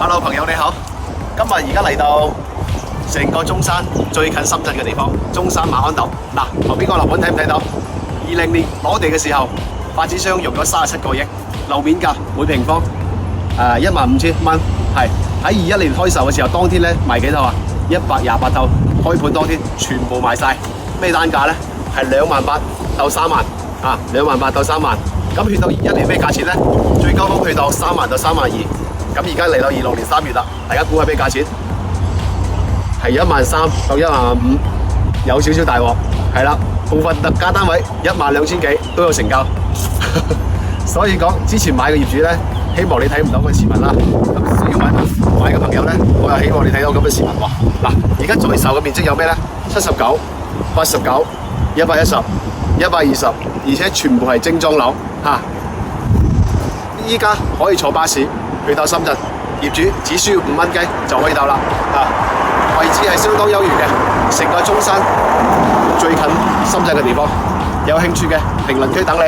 Hello， 朋友你好，今日而家嚟到成個中山最近深圳嘅地方，中山馬鞍島。嗱，後邊個樓盤睇唔睇到？20年攞地嘅時候，發展商用咗37個億，樓面價每平方15000蚊，係喺21年開售嘅時候，當天咧賣幾多啊？128套，開盤當天全部賣晒。咩單價咧？係28000到3萬啊，28000到3萬。咁去到21年咩價錢咧？最高峰去到3萬到3萬2。咁而家嚟到26年3月啦，大家估下咩價錢？係13000到15000，有少少大鑊，係啦。部分特價單位12000幾都有成交，所以講之前買嘅業主咧，希望你睇唔到個視頻啦。咁要買嘅朋友咧，我又希望你睇到咁嘅視頻喎。嗱，而家在售嘅面積有咩咧？79、89、110、120，而且全部係精裝樓嚇。依家可以坐巴士去到深圳，業主只需要5蚊雞就可以到啦。位置係相當優越嘅，成個中山最近深圳嘅地方，有興趣嘅評論區等你。